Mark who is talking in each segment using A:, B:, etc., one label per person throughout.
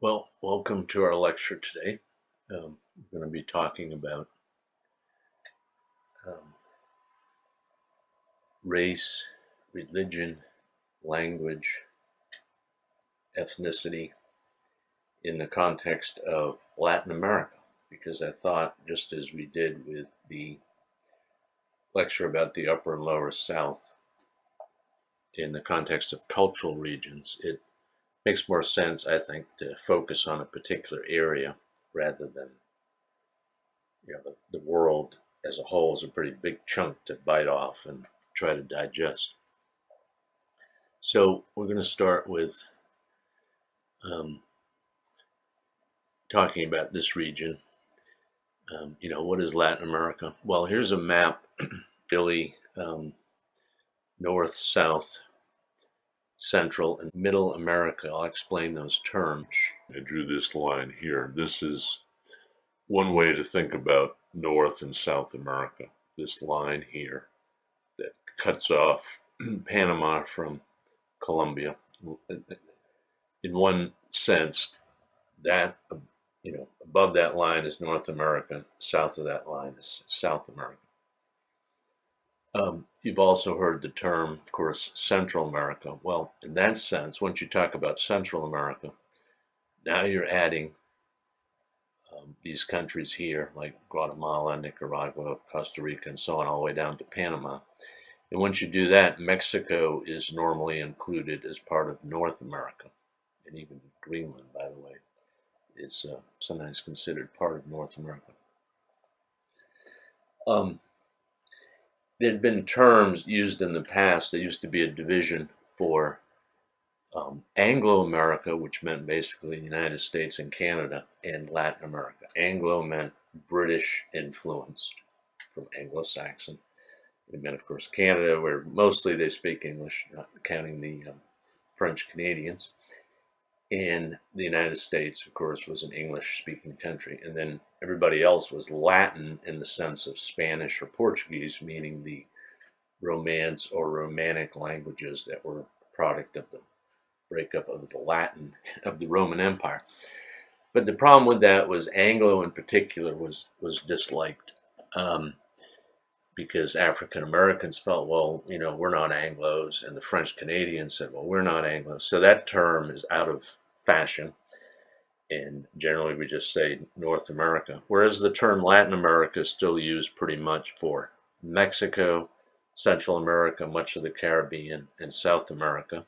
A: Well, welcome to our lecture today. We're going to be talking about um, race, religion, language, ethnicity in the context of Latin America, because I thought, just as we did with the lecture about the Upper and Lower South, in the context of cultural regions, it makes more sense, I think, to focus on a particular area rather than the world as a whole is a pretty big chunk to bite off and try to digest. So we're going to start with um, talking about this region. What is Latin America? Well, here's a map, Philly, North, South, Central, and Middle America. I'll explain those terms. I drew this line here. This is one way to think about North and South America. This line here that cuts off Panama from Colombia. In one sense, that above that line is North America, south of that line is South America. You've also heard the term, of course, Central America. Well, in that sense, once you talk about Central America, now you're adding these countries here, like Guatemala, Nicaragua, Costa Rica, and so on, all the way down to Panama. And once you do that, Mexico is normally included as part of North America, and even Greenland, by the way, is sometimes considered part of North America. There had been terms used in the past. There used to be a division for Anglo-America, which meant basically the United States and Canada, and Latin America. Anglo meant British influenced from Anglo-Saxon. It meant, of course, Canada, where mostly they speak English, not counting the French Canadians. And the United States, of course, was an English-speaking country. And then everybody else was Latin in the sense of Spanish or Portuguese, meaning the Romance or Romantic languages that were a product of the breakup of the Latin of the Roman Empire. But the problem with that was Anglo in particular was disliked because African Americans felt, well, we're not Anglos, and the French Canadians said, well, we're not Anglos. So that term is out of fashion, and generally we just say North America, whereas the term Latin America is still used pretty much for Mexico, Central America, much of the Caribbean, and South America.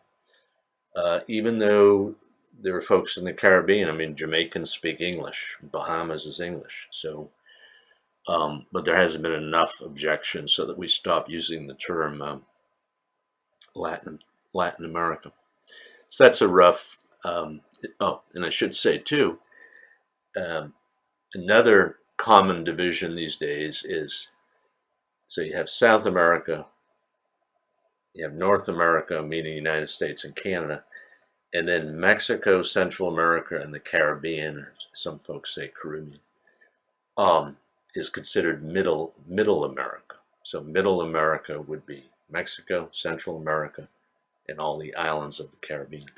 A: Even though there are folks in the Caribbean, I mean, Jamaicans speak English, Bahamas is English, so but there hasn't been enough objections so that we stopped using the term Latin America. So that's a rough. And I should say too, another common division these days is, so you have South America, you have North America, meaning the United States and Canada, and then Mexico, Central America, and the Caribbean, or some folks say Caribbean, is considered middle America. So middle America would be Mexico, Central America, and all the islands of the Caribbean.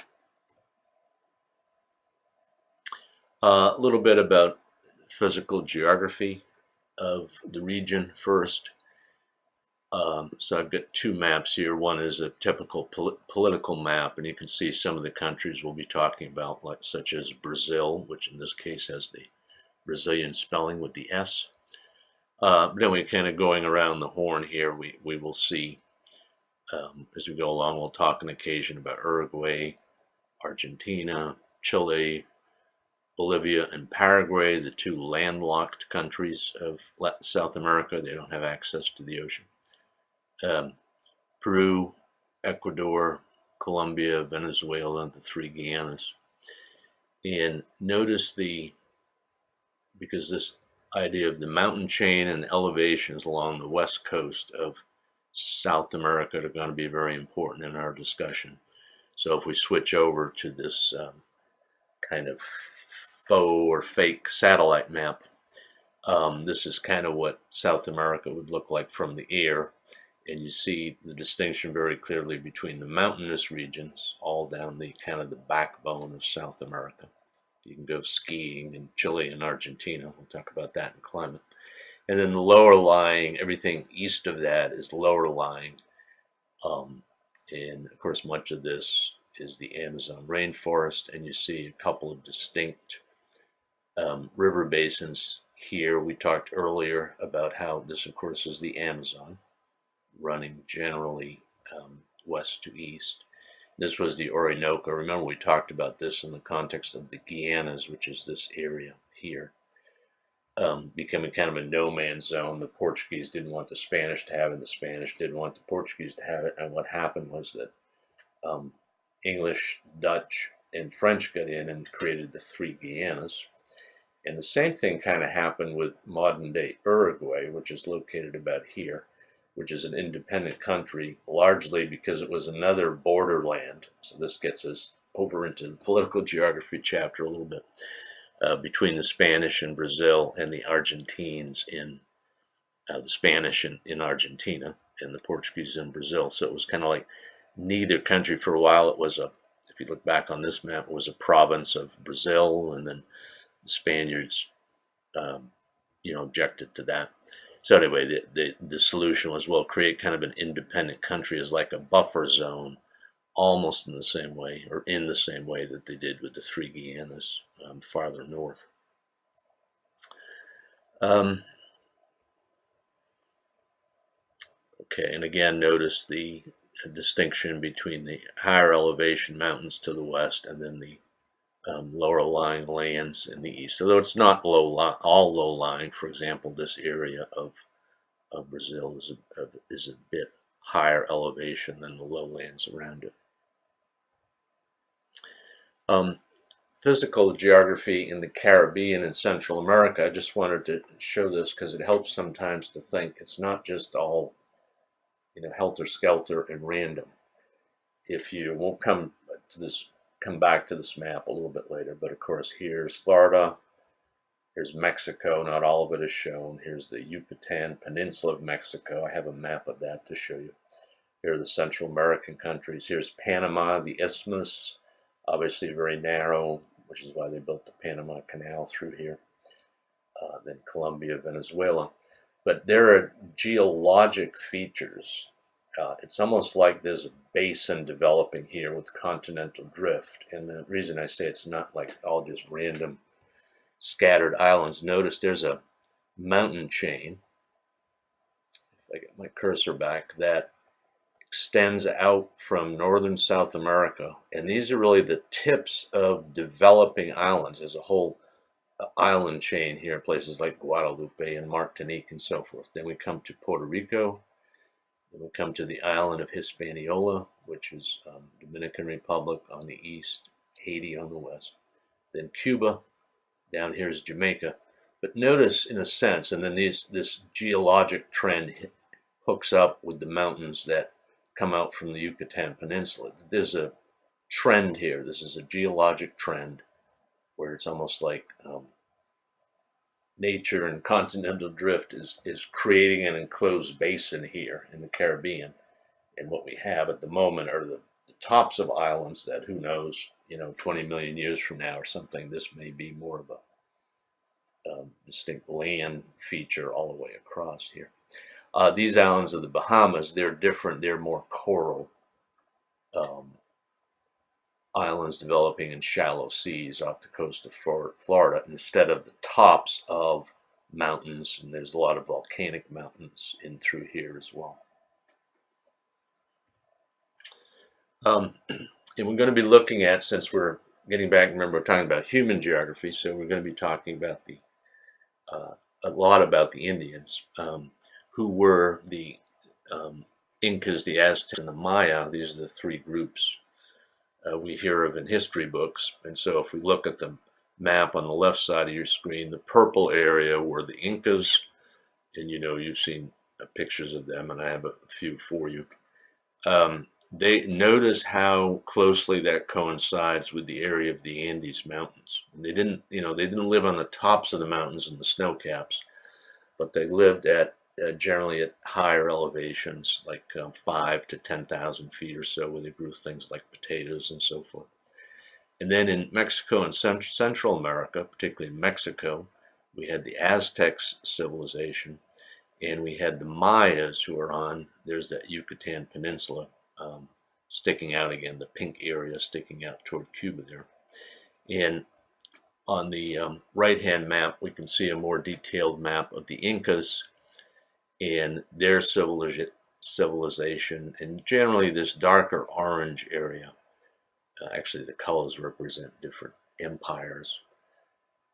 A: A little bit about physical geography of the region first. So I've got two maps here. One is a typical political map, and you can see some of the countries we'll be talking about, like such as Brazil, which in this case has the Brazilian spelling with the S. But then we're kind of going around the horn here. We will see as we go along. We'll talk on occasion about Uruguay, Argentina, Chile, Bolivia, and Paraguay, the two landlocked countries of South America. They don't have access to the ocean. Peru, Ecuador, Colombia, Venezuela, the three Guianas. And notice because this idea of the mountain chain and elevations along the west coast of South America are going to be very important in our discussion. So if we switch over to this kind of faux or fake satellite map, this is kind of what South America would look like from the air. And you see the distinction very clearly between the mountainous regions, all down the kind of the backbone of South America, You can go skiing in Chile and Argentina. We'll talk about that in climate. And then the lower lying, everything east of that is lower lying. And of course, much of this is the Amazon rainforest. And you see a couple of distinct river basins here. We talked earlier about how this, of course, is the Amazon, running generally west to east. This was the Orinoco. Remember, we talked about this in the context of the Guianas, which is this area here, becoming kind of a no man's zone. The Portuguese didn't want the Spanish to have it, the Spanish didn't want the Portuguese to have it. And what happened was that English, Dutch, and French got in and created the three Guianas. And the same thing kind of happened with modern day Uruguay, which is located about here, which is an independent country, largely because it was another borderland. So this gets us over into the political geography chapter a little bit, between the Spanish in Brazil and the Argentines in the Spanish in Argentina and the Portuguese in Brazil. So it was kind of like neither country for a while. It was if you look back on this map, it was a province of Brazil, and then the Spaniards, objected to that. So anyway, the solution was, well, create kind of an independent country as like a buffer zone, almost in the same way, or in the same way that they did with the three Guianas farther north. Okay, and again, notice the distinction between the higher elevation mountains to the west and then the lower lying lands in the east. Although it's not all low lying. For example, this area of Brazil is a bit higher elevation than the lowlands around it. Physical geography in the Caribbean and Central America. I just wanted to show this because it helps sometimes to think it's not just all, helter-skelter and random. If you won't come back to this map a little bit later, but of course here's Florida, here's Mexico, not all of it is shown. Here's the Yucatan Peninsula of Mexico. I have a map of that to show you. Here are the Central American countries. Here's Panama, the Isthmus, obviously very narrow, which is why they built the Panama Canal through here. Then Colombia, Venezuela. But there are geologic features. It's almost like there's a basin developing here with continental drift. And the reason I say it's not like all just random scattered islands, notice there's a mountain chain, if I get my cursor back, that extends out from northern South America. And these are really the tips of developing islands. There's a whole island chain here in places like Guadalupe and Martinique and so forth. Then we come to Puerto Rico. Then we come to the island of Hispaniola, which is Dominican Republic on the east, Haiti on the west. Then Cuba. Down here is Jamaica. But notice, in a sense, and then this geologic trend hooks up with the mountains that come out from the Yucatan Peninsula. There's a trend here. This is a geologic trend where it's almost like nature and continental drift is creating an enclosed basin here in the Caribbean. And what we have at the moment are the tops of islands that, who knows, 20 million years from now or something, this may be more of a distinct land feature all the way across here. These islands of the Bahamas, they're different. They're more coral islands developing in shallow seas off the coast of Florida instead of the tops of mountains. And there's a lot of volcanic mountains in through here as well. And we're going to be looking at, since we're getting back, remember we're talking about human geography, so we're going to be talking about a lot about the Indians, who were the Incas, the Aztecs, and the Maya. These are the three groups we hear of in history books. And so if we look at the map on the left side of your screen, the purple area were the Incas, and you've seen pictures of them, and I have a few for you. They notice how closely that coincides with the area of the Andes Mountains. And they didn't live on the tops of the mountains and the snow caps, but they lived at generally at higher elevations, like 5 to 10,000 feet or so, where they grew things like potatoes and so forth. And then in Mexico and Central America, particularly in Mexico, we had the Aztec civilization, and we had the Mayas who are on, there's that Yucatan Peninsula sticking out again, the pink area sticking out toward Cuba there. And on the right-hand map, we can see a more detailed map of the Incas and their civilization, and generally this darker orange area. Actually, the colors represent different empires,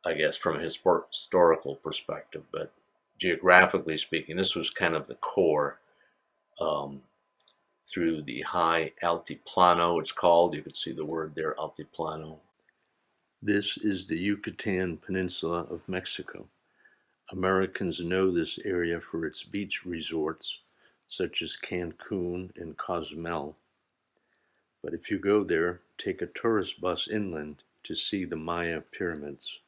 A: I guess, from a historical perspective, but geographically speaking, this was kind of the core um, through the high Altiplano, it's called. You can see the word there, Altiplano. This is the Yucatan Peninsula of Mexico. Americans know this area for its beach resorts, such as Cancun and Cozumel. But if you go there, take a tourist bus inland to see the Maya pyramids.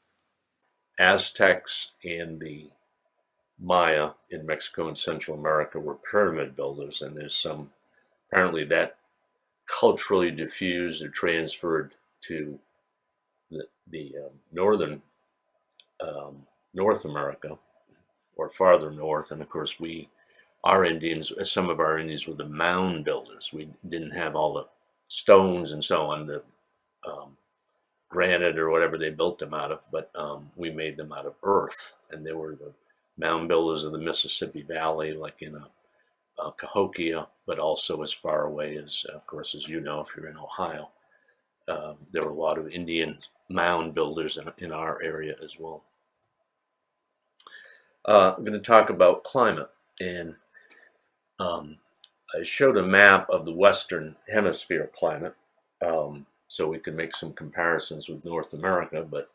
A: Aztecs and the Maya in Mexico and Central America were pyramid builders, and there's some, apparently that culturally diffused or transferred to the northern North America, or farther north. And of course, our Indians, some of our Indians were the mound builders. We didn't have all the stones and so on, the granite or whatever they built them out of, but we made them out of earth. And they were the mound builders of the Mississippi Valley, like in Cahokia, but also as far away as, of course, as you know, if you're in Ohio. There were a lot of Indian mound builders in our area as well. I'm going to talk about climate, and I showed a map of the Western Hemisphere climate, so we could make some comparisons with North America, but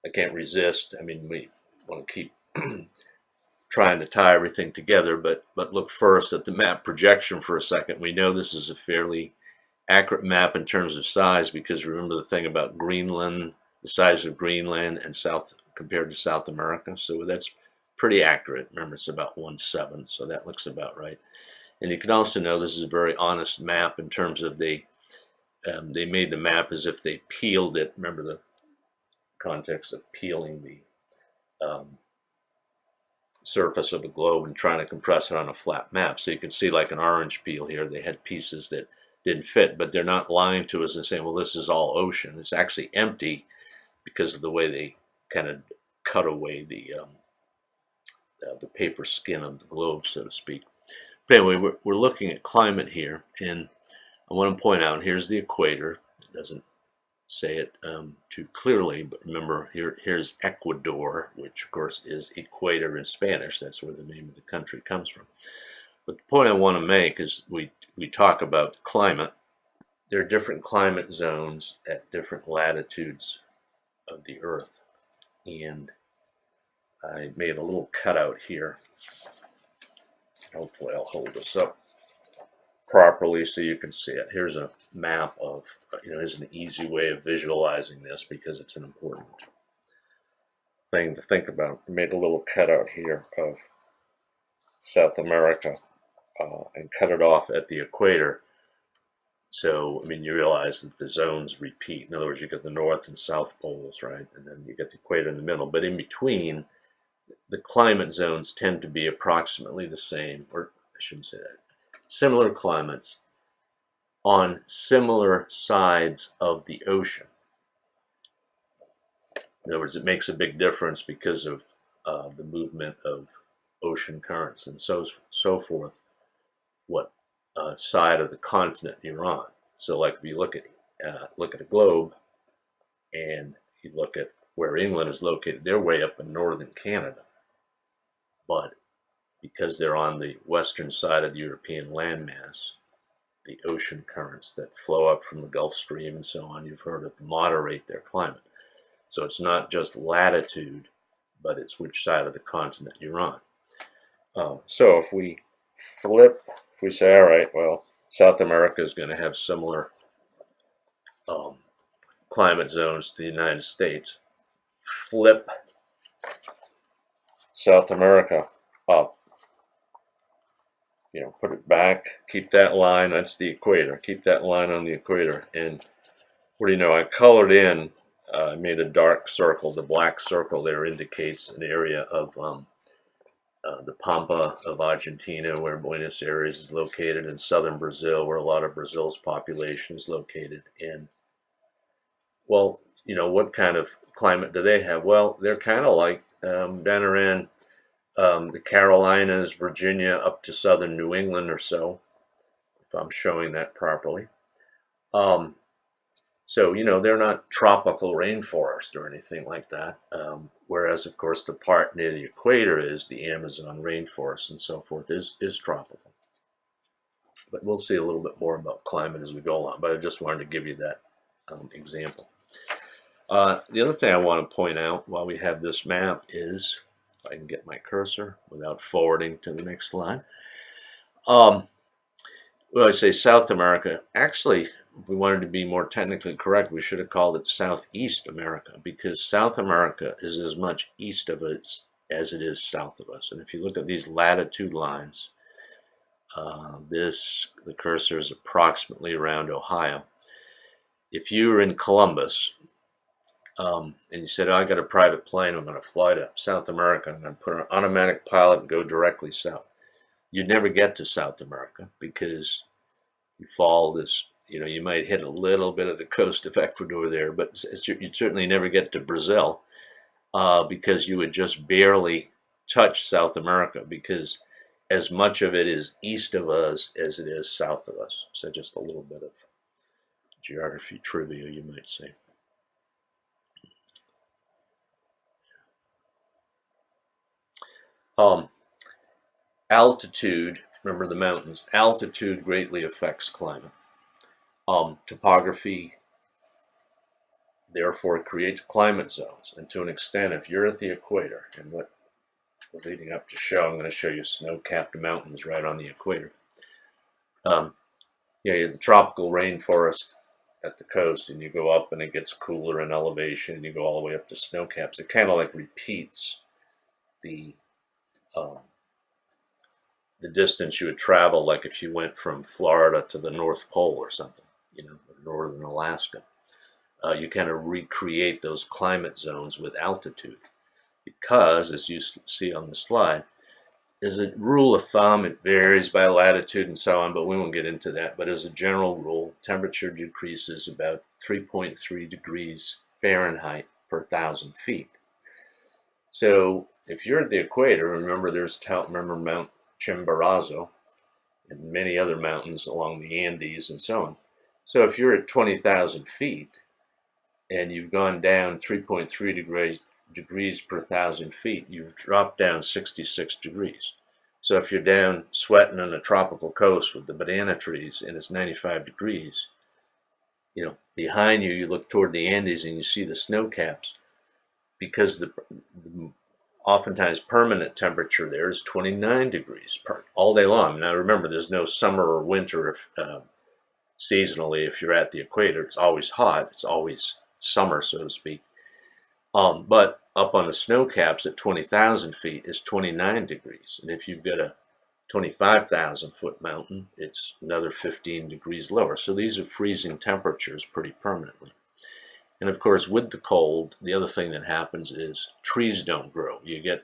A: I can't resist. I mean, we want to keep trying to tie everything together, but look first at the map projection for a second. We know this is a fairly accurate map in terms of size, because remember the thing about Greenland, the size of Greenland and compared to South America. So that's pretty accurate. Remember, it's about 1/7, so that looks about right. And you can also know this is a very honest map in terms of they made the map as if they peeled it. Remember the context of peeling the surface of the globe and trying to compress it on a flat map. So you can see like an orange peel here. They had pieces that didn't fit, but they're not lying to us and saying, well, this is all ocean. It's actually empty because of the way they kind of cut away the paper skin of the globe, so to speak. But anyway, we're looking at climate here, and I want to point out, here's the equator. It doesn't say it too clearly, but remember, here's Ecuador, which of course is equator in Spanish. That's where the name of the country comes from. But the point I want to make is we talk about climate. There are different climate zones at different latitudes of the Earth. And I made a little cutout here. Hopefully I'll hold this up properly so you can see it. Here's a map of, here's an easy way of visualizing this because it's an important thing to think about. I made a little cutout here of South America and cut it off at the equator. So, I mean, you realize that the zones repeat. In other words, you get the north and south poles, right? And then you get the equator in the middle. But in between, the climate zones tend to be approximately the same, or I shouldn't say that, similar climates on similar sides of the ocean. In other words, it makes a big difference because of the movement of ocean currents and so forth, what side of the continent you're on. So like if you look at a globe and you look at where England is located, they're way up in northern Canada. But because they're on the western side of the European landmass, the ocean currents that flow up from the Gulf Stream and so on, you've heard of, moderate their climate. So it's not just latitude, but it's which side of the continent you're on. So if we say, all right, well, South America is going to have similar climate zones to the United States. Flip South America up. Put it back, keep that line, that's the equator. Keep that line on the equator. And What do you know? I colored in, I made a dark circle. The black circle there indicates an area of the Pampa of Argentina, where Buenos Aires is located, in southern Brazil, where a lot of Brazil's population is located. And, well, you know, what kind of climate do they have? Well, they're kind of like down around the Carolinas, Virginia, up to southern New England or so, if I'm showing that properly. Um, so, you know, they're not tropical rainforest or anything like that. Whereas, of course, the part near the equator is the Amazon rainforest and so forth is tropical. But we'll see a little bit more about climate as we go along. But I just wanted to give you that example. The other thing I want to point out while we have this map is, if I can get my cursor without forwarding to the next slide. Well, I say South America. Actually, if we wanted to be more technically correct, we should have called it Southeast America, because South America is as much east of us as it is south of us. And if you look at these latitude lines, the cursor is approximately around Ohio. If you were in Columbus, and you said, oh, I got a private plane, I'm going to fly to South America, I'm going to put an automatic pilot and go directly south. You'd never get to South America because you fall this, you know, you might hit a little bit of the coast of Ecuador there, but you'd certainly never get to Brazil because you would just barely touch South America, because as much of it is east of us as it is south of us. So just a little bit of geography trivia, you might say. Altitude, remember the mountains, altitude greatly affects climate. Topography, therefore, creates climate zones. And to an extent, if you're at the equator, and what we're leading up to show, I'm going to show you snow-capped mountains right on the equator. Yeah, you have the tropical rainforest at the coast, and you go up and it gets cooler in elevation, and you go all the way up to snow caps. It kind of like repeats the distance you would travel, like if you went from Florida to the North Pole or something, you know, northern Alaska. You kind of recreate those climate zones with altitude, because, as you see on the slide, as a rule of thumb, it varies by latitude and so on, but we won't get into that. But as a general rule, temperature decreases about 3.3 degrees Fahrenheit per 1,000 feet. So if you're at the equator, remember Mount Chimborazo and many other mountains along the Andes and so on. So if you're at 20,000 feet and you've gone down 3.3 degrees per 1,000 feet, you've dropped down 66 degrees. So if you're down sweating on a tropical coast with the banana trees and it's 95 degrees, you know, behind you, you look toward the Andes and you see the snow caps, because the oftentimes permanent temperature there is 29 degrees all day long. Now remember, there's no summer or winter seasonally. If you're at the equator, it's always hot. It's always summer, so to speak. But up on the snow caps at 20,000 feet is 29 degrees. And if you've got a 25,000 foot mountain, it's another 15 degrees lower. So these are freezing temperatures pretty permanently. And of course, with the cold, the other thing that happens is trees don't grow. You get,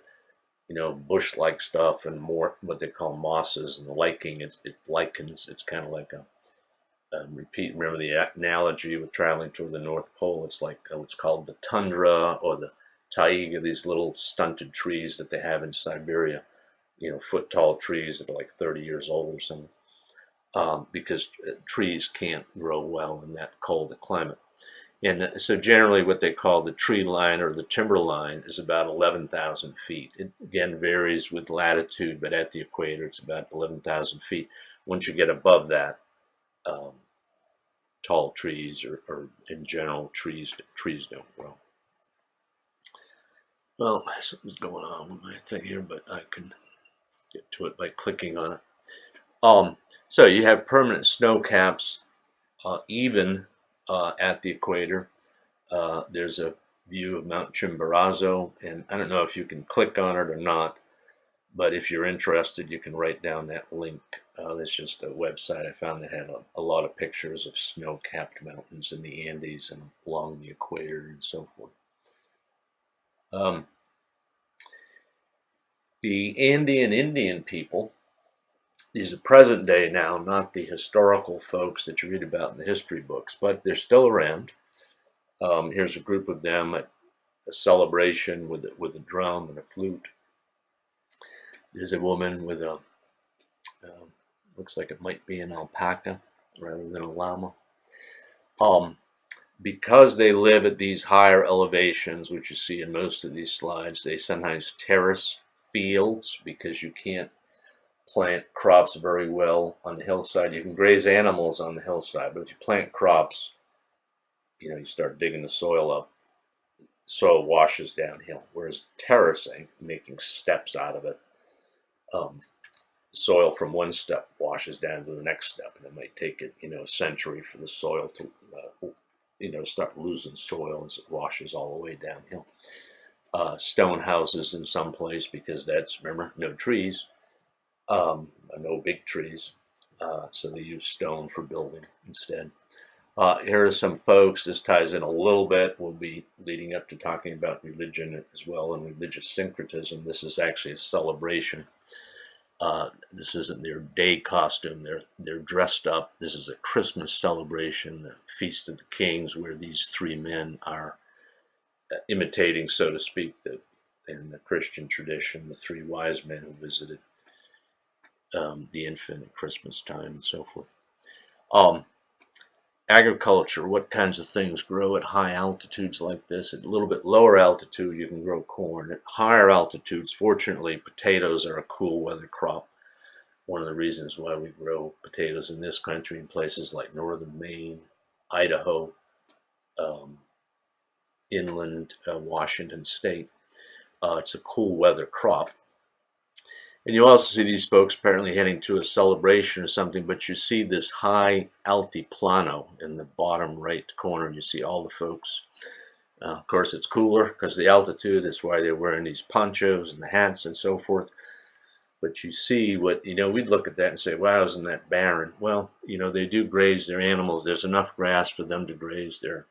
A: you know, bush-like stuff and more what they call mosses and lichen. It lichens. It's kind of like remember the analogy with traveling toward the North Pole. It's like what's called the tundra or the taiga, these little stunted trees that they have in Siberia, you know, foot-tall trees that are like 30 years old or something, because trees can't grow well in that cold climate. And so generally what they call the tree line or the timber line is about 11,000 feet. It again varies with latitude, but at the equator it's about 11,000 feet. Once you get above that, tall trees or in general trees don't grow. Well, something's going on with my thing here, but I can get to it by clicking on it. So you have permanent snow caps even at the equator. There's a view of Mount Chimborazo, and I don't know if you can click on it or not, But if you're interested, you can write down that link. That's just a website I found that had a lot of pictures of snow-capped mountains in the Andes and along the equator and so forth. The Andean Indian people, these are present day now, not the historical folks that you read about in the history books, but they're still around. Here's a group of them at a celebration with a drum and a flute. There's a woman with a looks like it might be an alpaca rather than a llama. Because they live at these higher elevations, which you see in most of these slides, they sometimes terrace fields because you can't plant crops very well on the hillside. You can graze animals on the hillside, but if you plant crops, you start digging the soil up, the soil washes downhill. Whereas terracing, making steps out of it, soil from one step washes down to the next step, and it might take it, a century for the soil to, start losing soil as it washes all the way downhill. Stone houses in some place because that's, remember, no trees, no big trees, so they use stone for building instead. Here are some folks. This ties in a little bit. We'll be leading up to talking about religion as well and religious syncretism. This is actually a celebration. This isn't their day costume. They're dressed up. This is a Christmas celebration, the Feast of the Kings, where these three men are imitating, so to speak, in the Christian tradition, the three wise men who visited the infant at Christmas time and so forth. Agriculture, what kinds of things grow at high altitudes like this? At a little bit lower altitude, you can grow corn. At higher altitudes, fortunately, potatoes are a cool weather crop. One of the reasons why we grow potatoes in this country in places like northern Maine, Idaho, inland Washington State. It's a cool weather crop. And you also see these folks apparently heading to a celebration or something, but you see this high altiplano in the bottom right corner. You see all the folks. Of course, it's cooler because of the altitude. That's why they're wearing these ponchos and the hats and so forth. But you see what, we'd look at that and say, wow, isn't that barren? Well, they do graze their animals. There's enough grass for them to graze their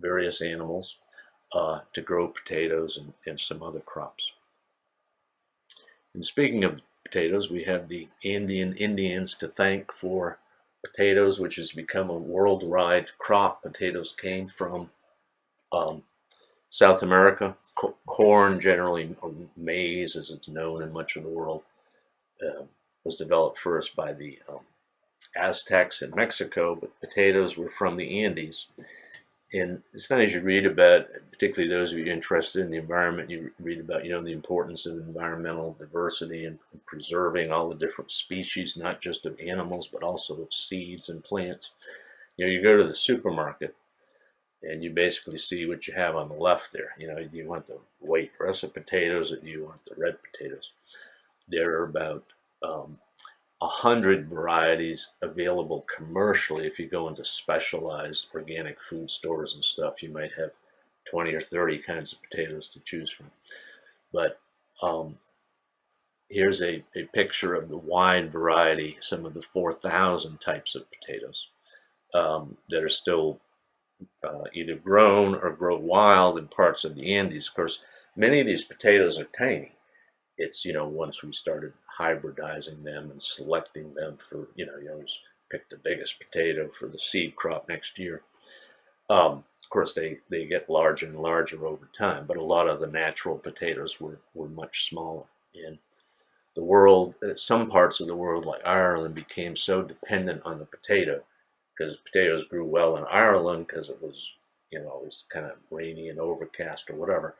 A: various animals, to grow potatoes and some other crops. And speaking of potatoes, we have the Andean Indians to thank for potatoes, which has become a worldwide crop. Potatoes came from South America. Corn, generally, or maize as it's known in much of the world, was developed first by the Aztecs in Mexico, but potatoes were from the Andes. And sometimes you read about, particularly those of you interested in the environment, you read about, the importance of environmental diversity and preserving all the different species, not just of animals, but also of seeds and plants. You go to the supermarket and you basically see what you have on the left there. Do you want the white russet potatoes or do you want the red potatoes? There are about 100 varieties available commercially. If you go into specialized organic food stores and stuff, you might have 20 or 30 kinds of potatoes to choose from. But here's a picture of the wide variety, some of the 4,000 types of potatoes that are still either grown or grow wild in parts of the Andes. Of course, many of these potatoes are tiny. It's, once we started hybridizing them and selecting them for, you always pick the biggest potato for the seed crop next year. Of course, they get larger and larger over time, but a lot of the natural potatoes were much smaller. And the world, some parts of the world, like Ireland, became so dependent on the potato because potatoes grew well in Ireland because it was, it was kind of rainy and overcast or whatever,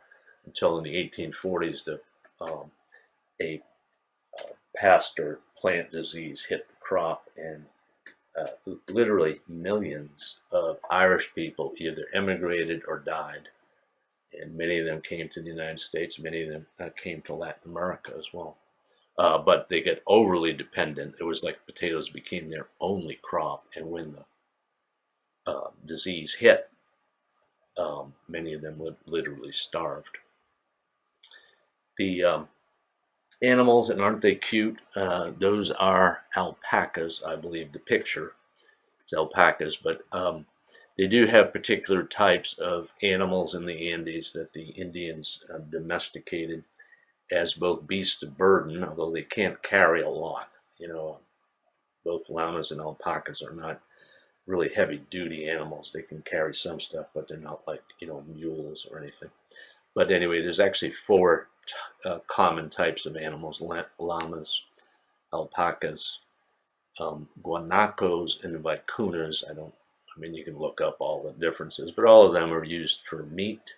A: until in the 1840s, a pest or plant disease hit the crop, and literally millions of Irish people either emigrated or died. And many of them came to the United States, many of them came to Latin America as well. But they get overly dependent. It was like potatoes became their only crop, and when the disease hit, many of them literally starved. The animals, and aren't they cute? Those are alpacas, I believe. The picture is alpacas, but they do have particular types of animals in the Andes that the Indians domesticated as both beasts of burden, although they can't carry a lot. You know, both llamas and alpacas are not really heavy duty animals. They can carry some stuff, but they're not like, mules or anything. But anyway, there's actually four common types of animals: llamas, alpacas, guanacos, and vicunas. You can look up all the differences, but all of them are used for meat.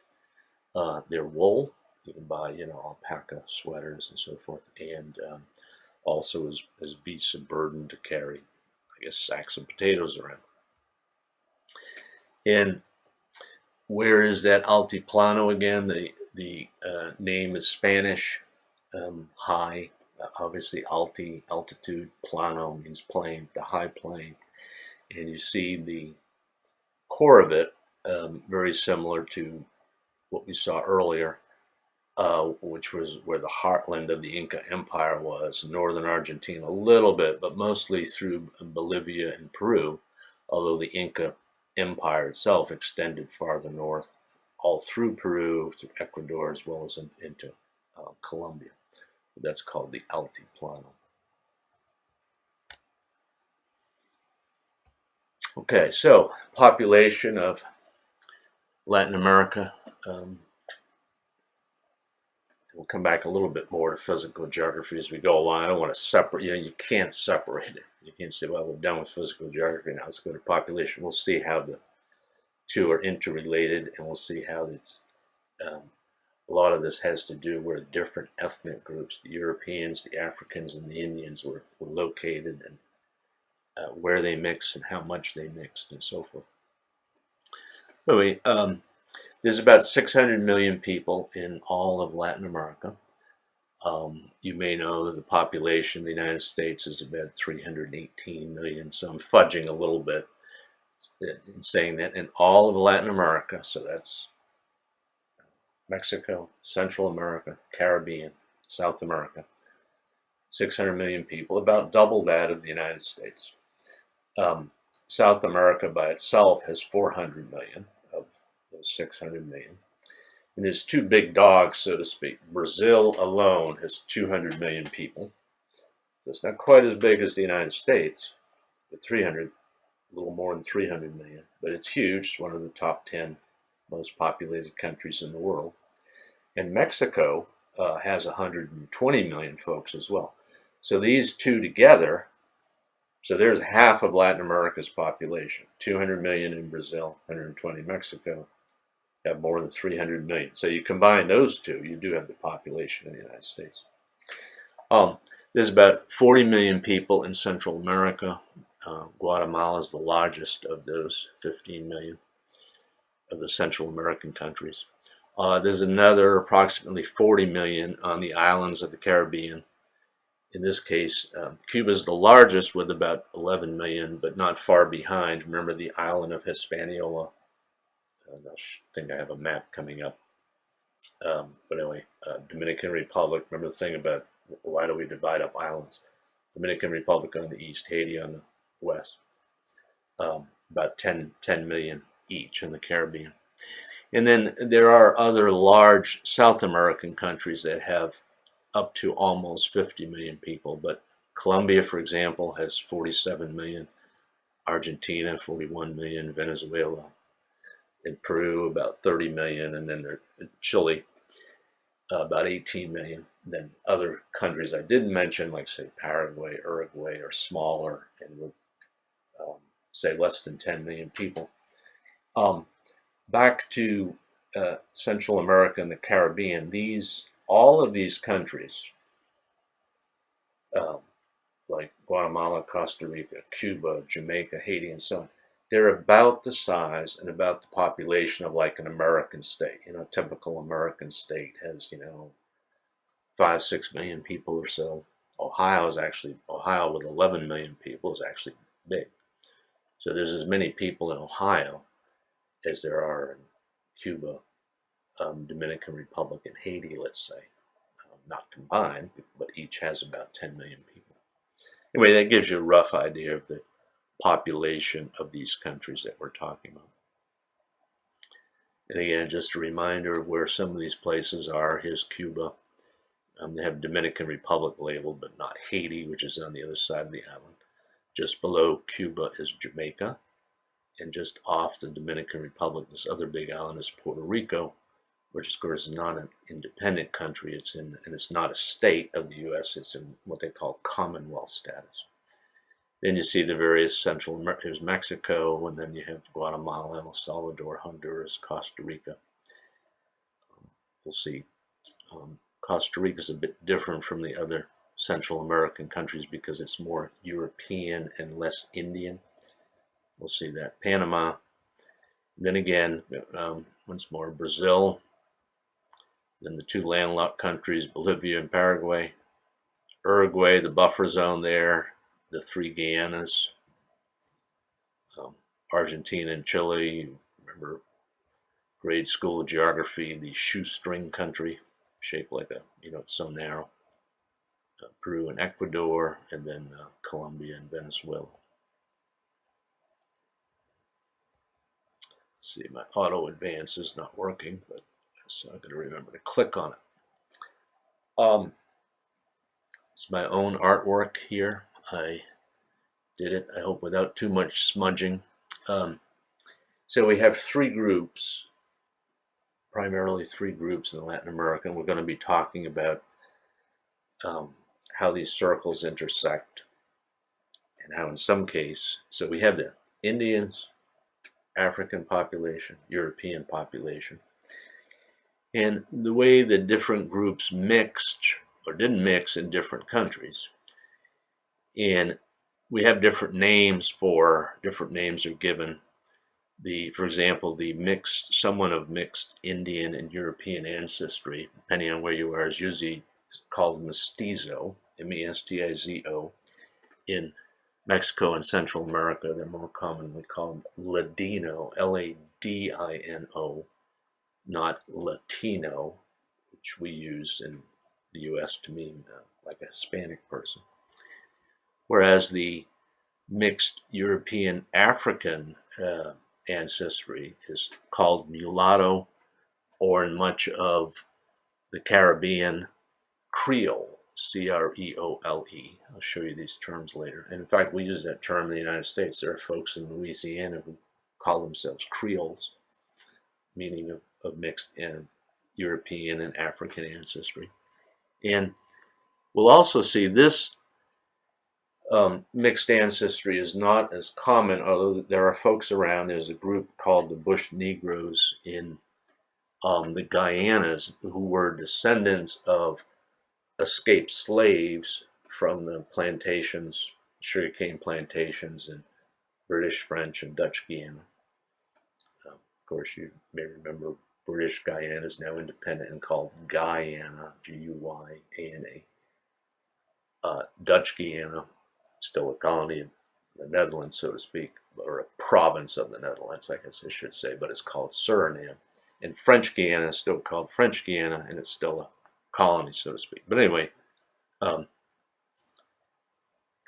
A: Their wool, you can buy, alpaca sweaters and so forth, and also as beasts of burden to carry, I guess, sacks of potatoes around. And where is that altiplano again? The name is Spanish, high. Obviously, altitude. Plano means plain, the high plain. And you see the core of it, very similar to what we saw earlier, which was where the heartland of the Inca Empire was, northern Argentina a little bit, but mostly through Bolivia and Peru, although the Inca Empire itself extended farther north, all through Peru, through Ecuador, as well as into Colombia. That's called the Altiplano. Okay, so population of Latin America. We'll come back a little bit more to physical geography as we go along. I don't want to separate, you can't separate it. You can't say, well, we're done with physical geography now, let's go to population. We'll see how the two are interrelated, and we'll see how it's, a lot of this has to do where different ethnic groups, the Europeans, the Africans, and the Indians were located, and where they mixed and how much they mixed and so forth. Anyway, there's about 600 million people in all of Latin America. You may know that the population of the United States is about 318 million, so I'm fudging a little bit in saying that in all of Latin America, so that's Mexico, Central America, Caribbean, South America, 600 million people, about double that of the United States. South America by itself has 400 million of those 600 million. And there's two big dogs, so to speak. Brazil alone has 200 million people. So it's not quite as big as the United States, but a little more than 300 million. But it's huge. It's one of the top 10 most populated countries in the world. And Mexico has 120 million folks as well. So these two together, so there's half of Latin America's population, 200 million in Brazil, 120 Mexico, have more than 300 million. So you combine those two, you do have the population in the United States. There's about 40 million people in Central America. Guatemala is the largest of those 15 million of the Central American countries. There's another approximately 40 million on the islands of the Caribbean. In this case, Cuba is the largest with about 11 million, but not far behind. Remember the island of Hispaniola. I think I have a map coming up. But anyway, Dominican Republic. Remember the thing about why do we divide up islands? Dominican Republic on the east, Haiti on the west. About 10 million each in the Caribbean. And then there are other large South American countries that have up to almost 50 million people. But Colombia, for example, has 47 million. Argentina, 41 million. Venezuela, in Peru, about 30 million, and then Chile, about 18 million. Then other countries I didn't mention, like say Paraguay, Uruguay, are smaller and would say less than 10 million people. Back to Central America and the Caribbean, all of these countries, like Guatemala, Costa Rica, Cuba, Jamaica, Haiti, and so on, they're about the size and about the population of like an American state. A typical American state has, 5-6 million people or so. Ohio with 11 million people is actually big. So there's as many people in Ohio as there are in Cuba, Dominican Republic, and Haiti, let's say. not combined, but each has about 10 million people. Anyway, that gives you a rough idea of the population of these countries that we're talking about. And again, just a reminder of where some of these places are. Here's Cuba. They have Dominican Republic labeled, but not Haiti, which is on the other side of the island. Just below Cuba is Jamaica. And just off the Dominican Republic, this other big island is Puerto Rico, which of course is not an independent country. And it's not a state of the U.S. It's in what they call Commonwealth status. Then you see the various Central America. There's Mexico, and then you have Guatemala, El Salvador, Honduras, Costa Rica. We'll see. Costa Rica is a bit different from the other Central American countries because it's more European and less Indian. We'll see that. Panama. Then again, once more, Brazil. Then the two landlocked countries, Bolivia and Paraguay. Uruguay, the buffer zone there. The three Guianas. Argentina and Chile. You remember grade school geography, the shoestring country, shaped like a, it's so narrow. Peru and Ecuador, and then Colombia and Venezuela. Let's see, my auto advance is not working, but so I'm going to remember to click on it. It's my own artwork here. I did it, I hope, without too much smudging. So we have three groups, primarily three groups in Latin America, and we're going to be talking about how these circles intersect and how in some case, so we have the Indians, African population, European population, and the way the different groups mixed or didn't mix in different countries. And we have different names are given. For example, someone of mixed Indian and European ancestry, depending on where you are, is usually called mestizo, M-E-S-T-I-Z-O. In Mexico and Central America, they're more commonly called Ladino, L-A-D-I-N-O, not Latino, which we use in the U.S. to mean like a Hispanic person. Whereas the mixed European African ancestry is called mulatto, or in much of the Caribbean, Creole, C-R-E-O-L-E. I'll show you these terms later. And in fact, we use that term in the United States. There are folks in Louisiana who call themselves Creoles, meaning of mixed European and African ancestry. And we'll also see this mixed ancestry is not as common, although there are folks around. There's a group called the Bush Negroes in the Guianas who were descendants of escaped slaves from the plantations, sugarcane plantations in British, French, and Dutch Guiana. Of course, you may remember British Guiana is now independent and called Guyana, G-U-Y-A-N-A. Dutch Guiana, still a colony of the Netherlands, so to speak, or a province of the Netherlands, I guess I should say, but it's called Suriname. And French Guiana is still called French Guiana, and it's still a colony, so to speak. But anyway,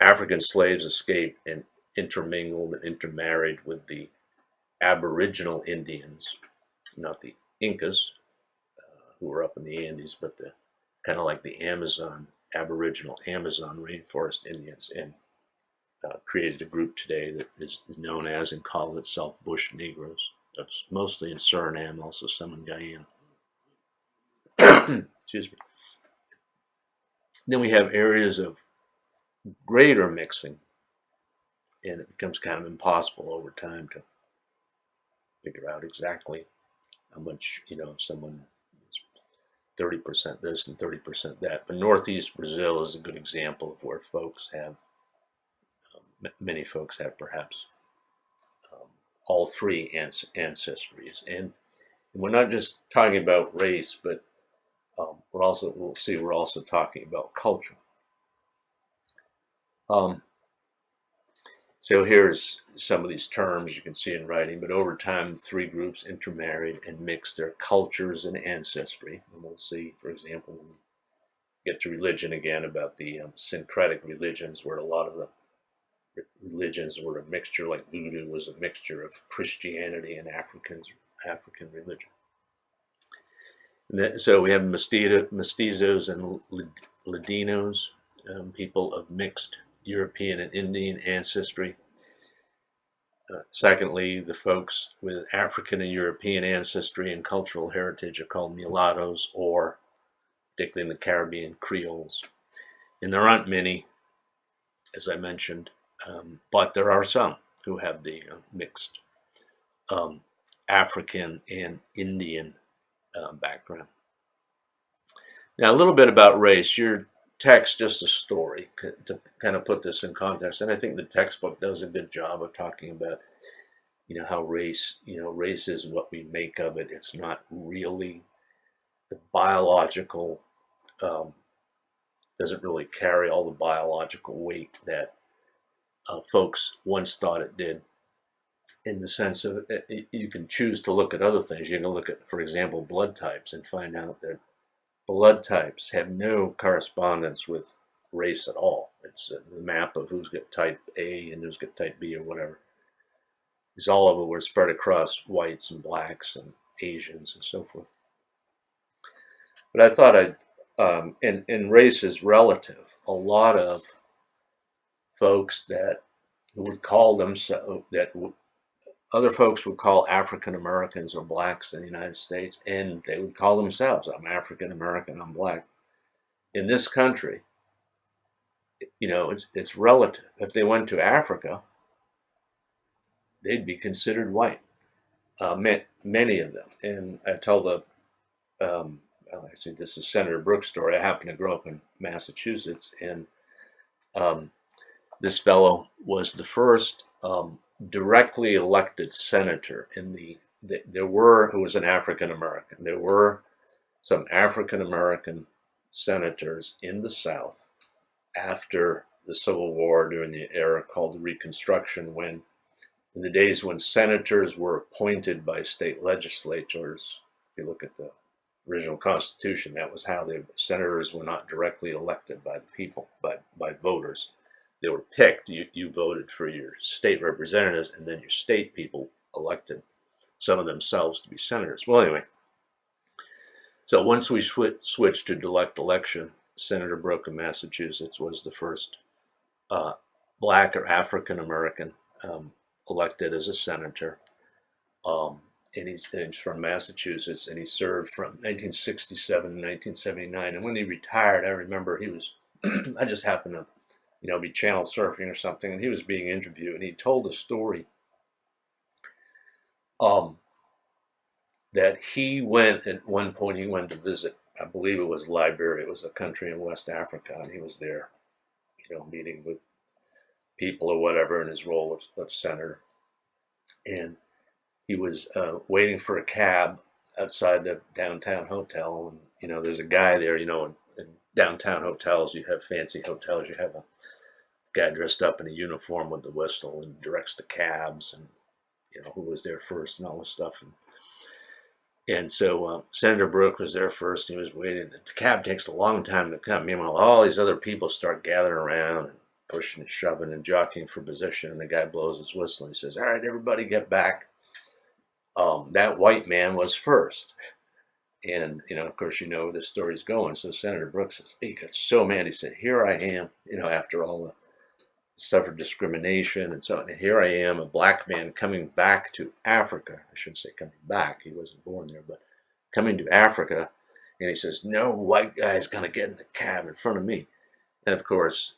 A: African slaves escaped and intermingled and intermarried with the Aboriginal Indians, not the Incas, who were up in the Andes, but the kind of like the Aboriginal Amazon rainforest Indians, and created a group today that is known as and calls itself Bush Negroes. That's mostly in Suriname, also some in Guyana. Excuse me. Then we have areas of greater mixing, and it becomes kind of impossible over time to figure out exactly how much, someone is 30% this and 30% that. But Northeast Brazil is a good example of where many folks have perhaps all three ancestries. And we're not just talking about race, but we're also talking about culture. So here's some of these terms you can see in writing, but over time, three groups intermarried and mixed their cultures and ancestry. And we'll see, for example, when we get to religion again, about the syncretic religions, where a lot of the religions were a mixture, like voodoo was a mixture of Christianity and African religion. So we have mestizos and Ladinos, people of mixed European and Indian ancestry. Secondly, the folks with African and European ancestry and cultural heritage are called mulattoes, or particularly in the Caribbean, Creoles. And there aren't many, as I mentioned, but there are some who have the mixed um, African and Indian background. Now, a little bit about race. Your text, just a story, to kind of put this in context, and I think the textbook does a good job of talking about, how race, race is what we make of it. It's not really the biological, um, doesn't really carry all the biological weight that folks once thought it did. In the sense of, you can choose to look at other things. You can look at, for example, blood types, and find out that blood types have no correspondence with race at all. It's the map of who's got type A and who's got type B or whatever. Is all of it were spread across whites and blacks and Asians and so forth. But I thought and race is relative. A lot of folks that would call themselves, that other folks would call African Americans or blacks in the United States, and they would call themselves, I'm African American, I'm black. In this country, it's relative. If they went to Africa, they'd be considered white. Many of them. And I tell well, actually, this is Senator Brooks' story. I happen to grow up in Massachusetts, and this fellow was the first directly elected senator who was an African American. There were some African American senators in the South after the Civil War, during the era called the Reconstruction, in the days when senators were appointed by state legislatures. If you look at the original Constitution, that was how the senators were not directly elected by the people, but by voters. They were picked. You voted for your state representatives, and then your state people elected some of themselves to be senators. Well, anyway, so once we switched to direct election, Senator Brooke of Massachusetts was the first black or African American elected as a senator. And he's from Massachusetts, and he served from 1967 to 1979. And when he retired, I remember he was, I just happened to, be channel surfing or something, and he was being interviewed, and he told a story that he went, at one point, he went to visit, I believe it was Liberia. It was a country in West Africa, and he was there, meeting with people or whatever in his role of senator. And he was waiting for a cab outside the downtown hotel. And, there's a guy there, in downtown hotels, you have fancy hotels, you have a guy dressed up in a uniform with the whistle and directs the cabs, and, who was there first and all this stuff. And so Senator Brooke was there first. He was waiting. The cab takes a long time to come. Meanwhile, all these other people start gathering around and pushing and shoving and jockeying for position. And the guy blows his whistle and he says, "All right, everybody get back. That white man was first." And, of course, where this story's going. So Senator Brooks says, he got so mad. He said, "Here I am, after all the suffered discrimination and so on. And here I am, a black man coming back to Africa." I shouldn't say coming back. He wasn't born there, but coming to Africa. And he says, "No white guy is going to get in the cab in front of me." And, of course,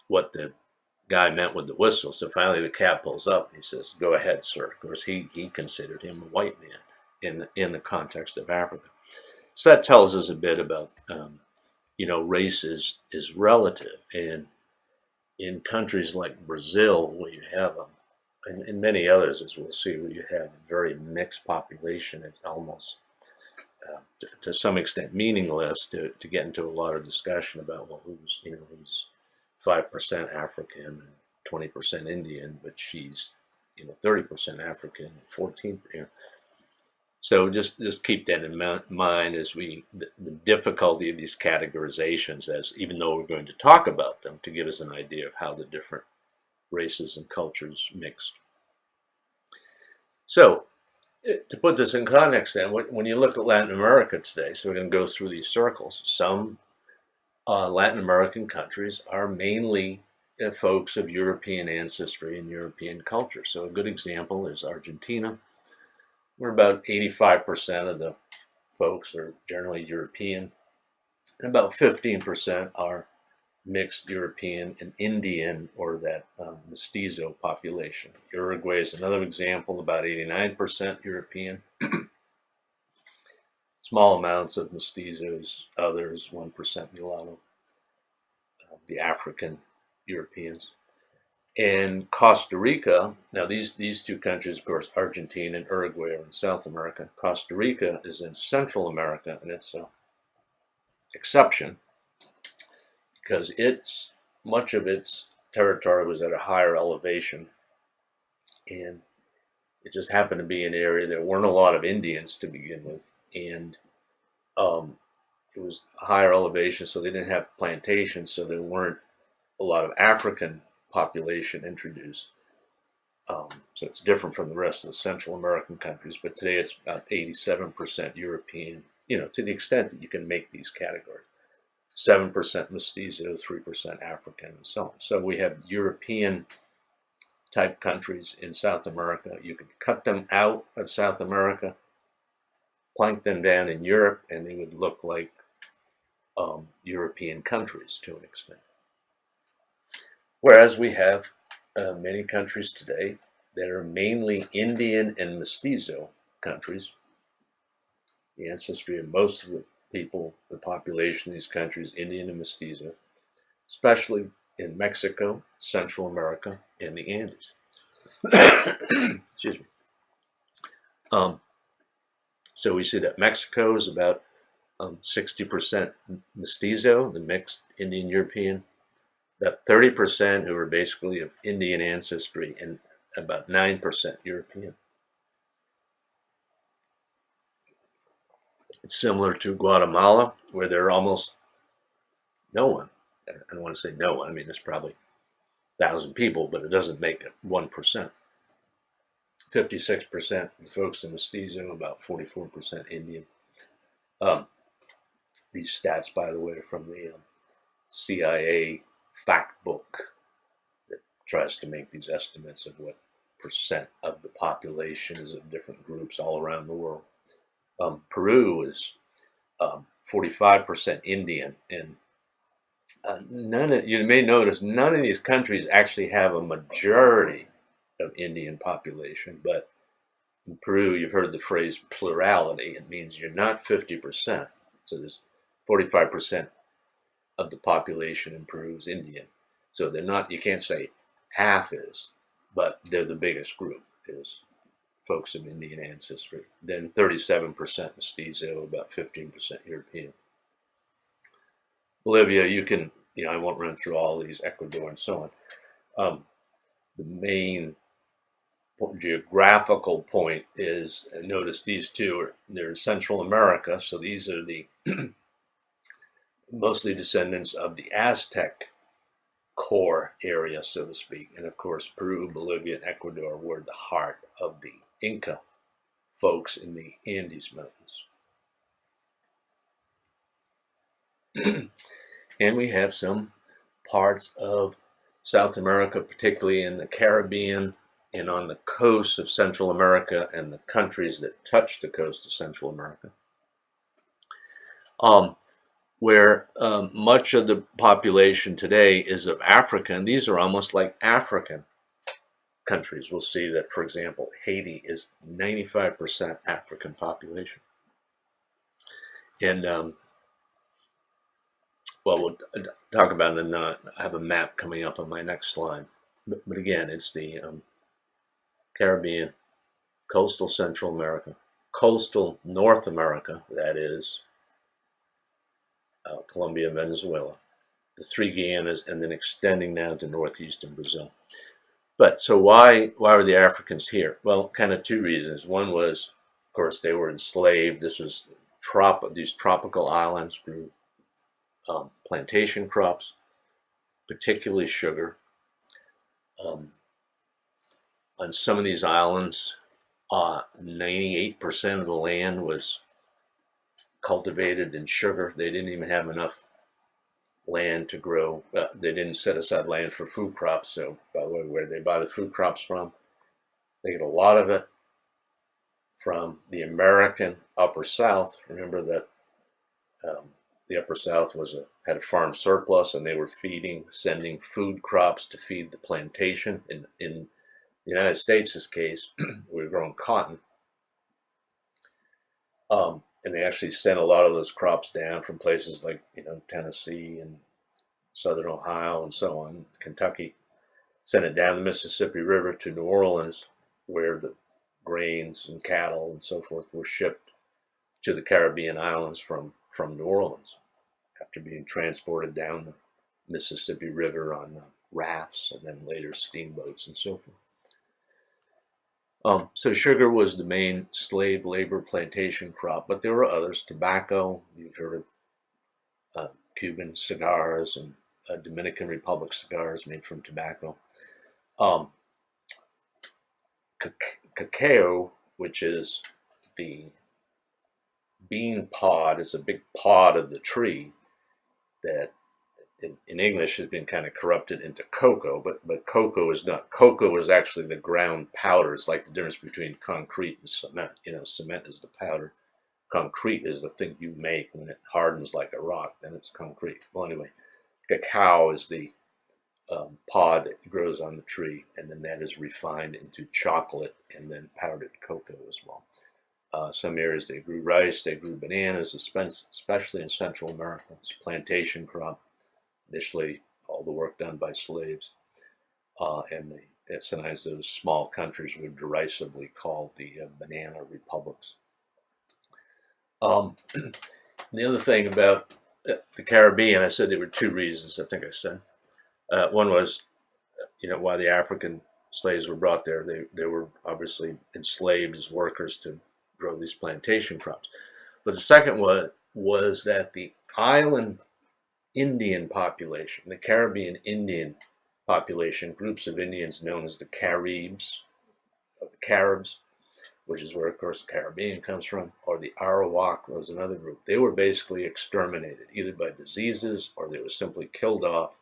A: what the guy meant with the whistle. So finally the cab pulls up and he says, "Go ahead, sir." Of course, he considered him a white man in the context of Africa. So that tells us a bit about, race is relative. And in countries like Brazil, where you have and many others, as we'll see, where you have a very mixed population, it's almost, to some extent, meaningless to get into a lot of discussion about, well, who's 5% African and 20% Indian, but she's 30% African and 14%. So just keep that in mind as the difficulty of these categorizations, as even though we're going to talk about them, to give us an idea of how the different races and cultures mixed. So to put this in context then, when you look at Latin America today, so we're going to go through these circles, some Latin American countries are mainly folks of European ancestry and European culture. So a good example is Argentina, where about 85% of the folks are generally European, and about 15% are mixed European and Indian, or that Mestizo population. Uruguay is another example, about 89% European. Small amounts of Mestizos, others 1% mulatto, the African Europeans. And Costa Rica, now these two countries, of course, Argentina and Uruguay are in South America. Costa Rica is in Central America, and it's an exception because much of its territory was at a higher elevation, and it just happened to be an area there weren't a lot of Indians to begin with, and it was a higher elevation, so they didn't have plantations, so there weren't a lot of African population introduced. So it's different from the rest of the Central American countries, but today it's about 87% European, to the extent that you can make these categories. 7% Mestizo, 3% African, and so on. So we have European type countries in South America. You could cut them out of South America, plank them down in Europe, and they would look like European countries to an extent. Whereas we have many countries today that are mainly Indian and Mestizo countries. The ancestry of most of the people, the population in these countries, Indian and Mestizo, especially in Mexico, Central America, and the Andes. Excuse me. So we see that Mexico is about 60% Mestizo, the mixed Indian European, about 30% who are basically of Indian ancestry, and about 9% European. It's similar to Guatemala, where there are almost no one. I don't want to say no one. I mean, there's probably 1,000 people, but it doesn't make it 1%. 56% of the folks in Mestizo, about 44% Indian. These stats, by the way, are from the CIA fact book that tries to make these estimates of what percent of the population is of different groups all around the world. Peru is 45% Indian, and you may notice none of these countries actually have a majority of Indian population, but in Peru, you've heard the phrase plurality. It means you're not 50%. So there's 45% of the population in Peru is Indian. So they're not, you can't say half is, but they're the biggest group is folks of Indian ancestry. Then 37% Mestizo, about 15% European. Bolivia, you can, I won't run through all these, Ecuador and so on. The main geographical point is, notice these two they're in Central America, so these are the mostly descendants of the Aztec core area, so to speak. And of course, Peru, Bolivia, and Ecuador were the heart of the Inca folks in the Andes Mountains. And we have some parts of South America, particularly in the Caribbean and on the coast of Central America and the countries that touch the coast of Central America, where much of the population today is of Africa, and these are almost like African countries. We'll see that, for example, Haiti is 95% African population. And, we'll talk about it, and I have a map coming up on my next slide. But again, it's the Caribbean, coastal Central America, coastal North America, that is Colombia, Venezuela, the three Guianas, and then extending down to northeastern Brazil. But so why were the Africans here? Well, kind of two reasons. One was Of course, they were enslaved. This was these tropical islands grew plantation crops, particularly sugar. Um, on some of these islands, 98% of the land was cultivated in sugar. They didn't even have enough land to grow. They didn't set aside land for food crops. So, by the way, where they buy the food crops from, they get a lot of it from the American Upper South. Remember that the Upper South had a farm surplus, and they were sending food crops to feed the plantation. In the United States' case, we were growing cotton, and they actually sent a lot of those crops down from places like Tennessee and Southern Ohio and so on, Kentucky, sent it down the Mississippi River to New Orleans, where the grains and cattle and so forth were shipped to the Caribbean islands from New Orleans after being transported down the Mississippi River on rafts and then later steamboats and so forth. So sugar was the main slave labor plantation crop, but there were others. Tobacco, you've heard of Cuban cigars and Dominican Republic cigars made from tobacco. Cacao, which is the bean pod, is a big pod of the tree that in English has been kind of corrupted into cocoa, but cocoa is not. Cocoa is actually the ground powder. It's like the difference between concrete and cement. Cement is the powder. Concrete is the thing you make when it hardens like a rock, then it's concrete. Well, anyway, cacao is the pod that grows on the tree, and then that is refined into chocolate and then powdered cocoa as well. Some areas they grew rice, they grew bananas, especially in Central America. It's a plantation crop. Initially, all the work done by slaves, and sometimes those small countries were derisively called the banana republics. The other thing about the Caribbean, I said there were two reasons. I think I said one was, why the African slaves were brought there. They were obviously enslaved as workers to grow these plantation crops. But the second was that the island Indian population, the Caribbean Indian population, groups of Indians known as the Caribs, or the Caribs, which is where, of course, the Caribbean comes from, or the Arawak was another group. They were basically exterminated, either by diseases or they were simply killed off.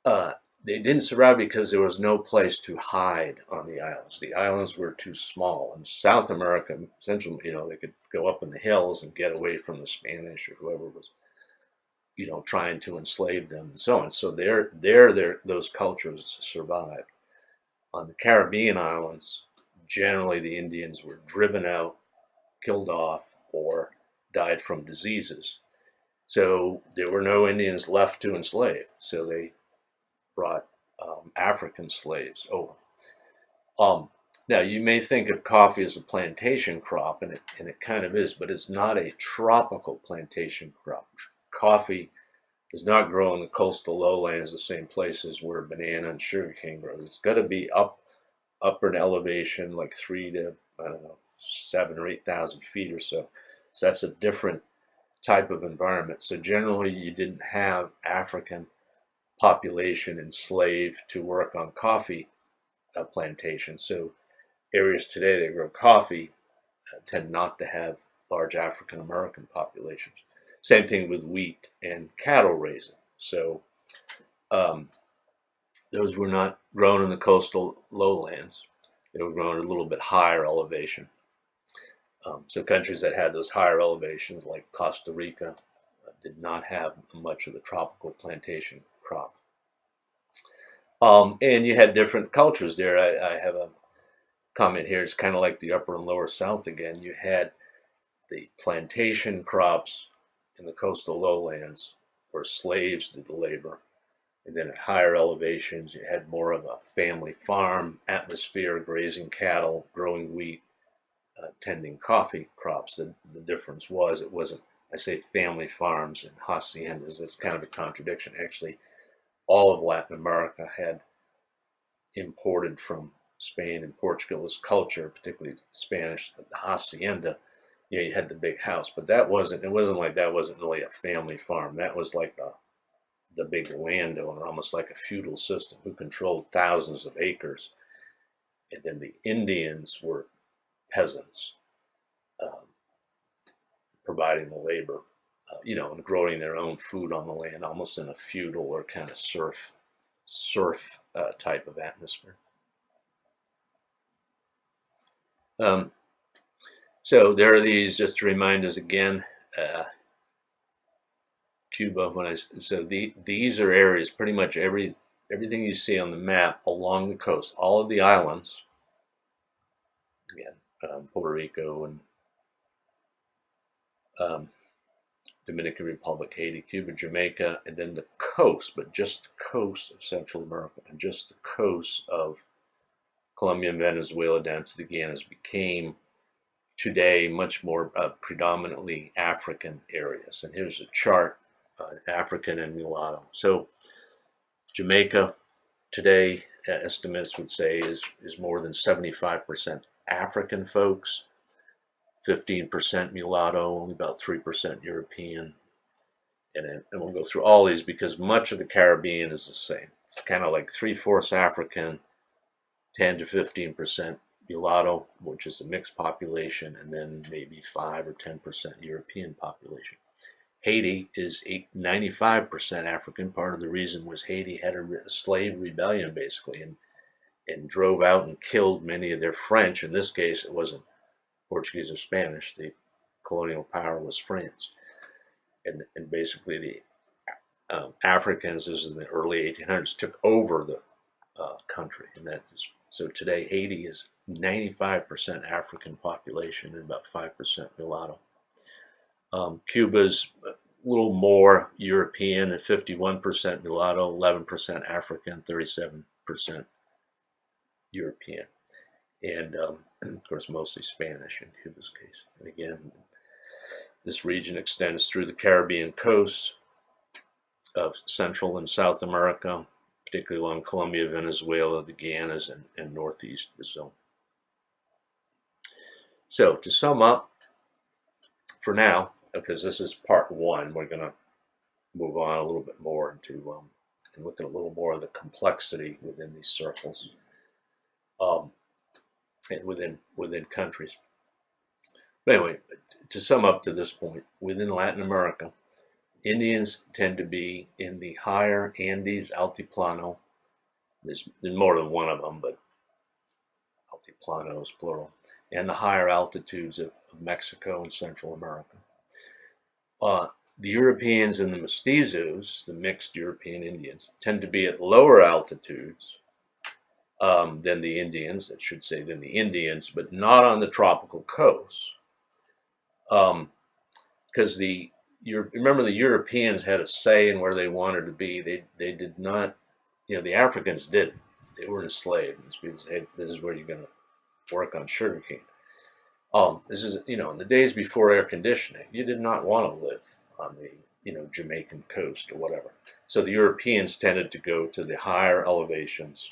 A: They didn't survive because there was no place to hide on the islands. The islands were too small. In South America, Central, they could go up in the hills and get away from the Spanish or whoever was, trying to enslave them and so on. So those cultures survived. On the Caribbean islands, generally the Indians were driven out, killed off, or died from diseases. So there were no Indians left to enslave. So they brought African slaves over. Now, you may think of coffee as a plantation crop, and it kind of is, but it's not a tropical plantation crop. Coffee does not grow in the coastal lowlands, the same places where banana and sugarcane grows. It's got to be upper in elevation, like 7,000 or 8,000 feet or so. So that's a different type of environment. So generally, you didn't have African population enslaved to work on coffee plantations. So areas today that grow coffee tend not to have large African American populations. Same thing with wheat and cattle raising. So those were not grown in the coastal lowlands. They were grown at a little bit higher elevation. So countries that had those higher elevations, like Costa Rica, did not have much of the tropical plantation crop. And you had different cultures there. I have a comment here. It's kind of like the upper and lower South again. You had the plantation crops in the coastal lowlands where slaves did the labor. And then at higher elevations, you had more of a family farm atmosphere, grazing cattle, growing wheat, tending coffee crops. The difference was it wasn't, I say family farms and haciendas. It's kind of a contradiction. Actually, all of Latin America had imported from Spain and Portugal's culture, particularly Spanish, the hacienda. You had the big house, but that wasn't. It wasn't like that. Wasn't really a family farm. That was like the big landowner, almost like a feudal system, who controlled thousands of acres. And then the Indians were peasants, um, providing the labor, and growing their own food on the land, almost in a feudal or kind of serf type of atmosphere. Um, so there are these, just to remind us again, Cuba. These are areas, pretty much everything you see on the map along the coast, all of the islands, again, Puerto Rico and um, Dominican Republic, Haiti, Cuba, Jamaica, and then the coast, but just the coast of Central America and just the coast of Colombia and Venezuela down to the Guianas became today much more predominantly African areas. And here's a chart, African and mulatto. So Jamaica today, estimates would say, is more than 75% African folks, 15% mulatto, only about 3% European. And we'll go through all these because much of the Caribbean is the same. It's kind of like 3/4 African, 10 to 15% mulatto, which is a mixed population, and then maybe 5 or 10% European population. Haiti is 95% African. Part of the reason was Haiti had a slave rebellion, basically, and drove out and killed many of their French. In this case, it wasn't Portuguese or Spanish. The colonial power was France. And basically the Africans, this is in the early 1800s, took over the country. So today Haiti is 95% African population and about 5% mulatto. Cuba's a little more European at 51% mulatto, 11% African, 37% European. And of course, mostly Spanish in Cuba's case. And again, this region extends through the Caribbean coast of Central and South America, particularly along Colombia, Venezuela, the Guianas, and northeast Brazil. So to sum up, for now, because this is part one, we're going to move on a little bit more into and look at a little more of the complexity within these circles and within countries. But anyway, to sum up to this point, within Latin America, Indians tend to be in the higher Andes Altiplano. There's more than one of them, but Altiplano is plural. And the higher altitudes of Mexico and Central America. The Europeans and the Mestizos, the mixed European Indians, tend to be at lower altitudes than the Indians, but not on the tropical coast. Because remember the Europeans had a say in where they wanted to be. They did not, the Africans didn't. They were enslaved. People say, hey, this is where you're going to work on sugarcane. This is, in the days before air conditioning, you did not want to live on the, Jamaican coast or whatever. So the Europeans tended to go to the higher elevations.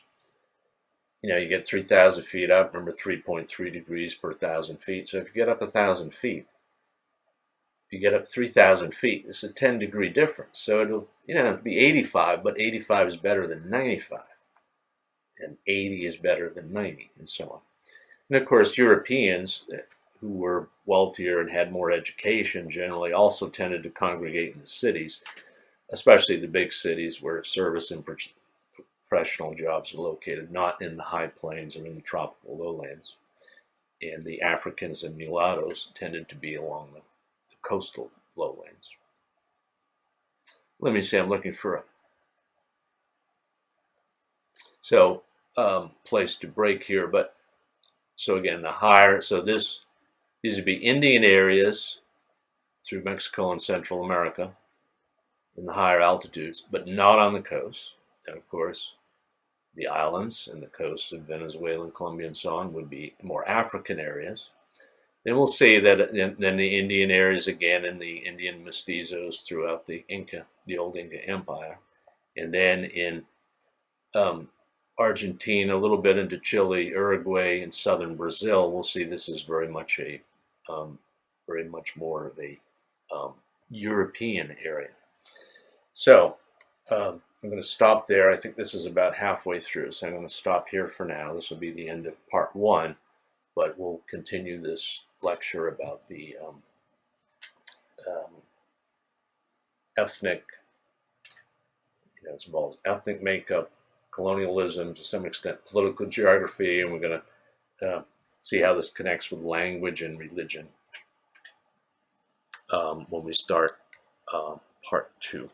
A: You get 3,000 feet up, remember 3.3 degrees per 1,000 feet. So if you get up 1,000 feet, if you get up 3,000 feet, it's a 10-degree difference. So it'll be 85, but 85 is better than 95. And 80 is better than 90, and so on. And of course, Europeans who were wealthier and had more education generally also tended to congregate in the cities, especially the big cities where service and professional jobs are located, not in the high plains or in the tropical lowlands. And the Africans and mulattoes tended to be along the coastal lowlands. Let me see, I'm looking for a place to break here, but so again, these would be Indian areas through Mexico and Central America in the higher altitudes, but not on the coast. And of course, the islands and the coasts of Venezuela and Colombia and so on would be more African areas. Then we'll see that then the Indian areas again and the Indian mestizos throughout the old Inca Empire. And then in Argentina, a little bit into Chile, Uruguay, and southern Brazil, we'll see this is um, very much more of a um, European area. So I'm going to stop there. I think this is about halfway through, so I'm going to stop here for now. This will be the end of part one, but we'll continue this lecture about the um, ethnic, as well as ethnic makeup, colonialism, to some extent political geography, and we're going to see how this connects with language and religion when we start part two.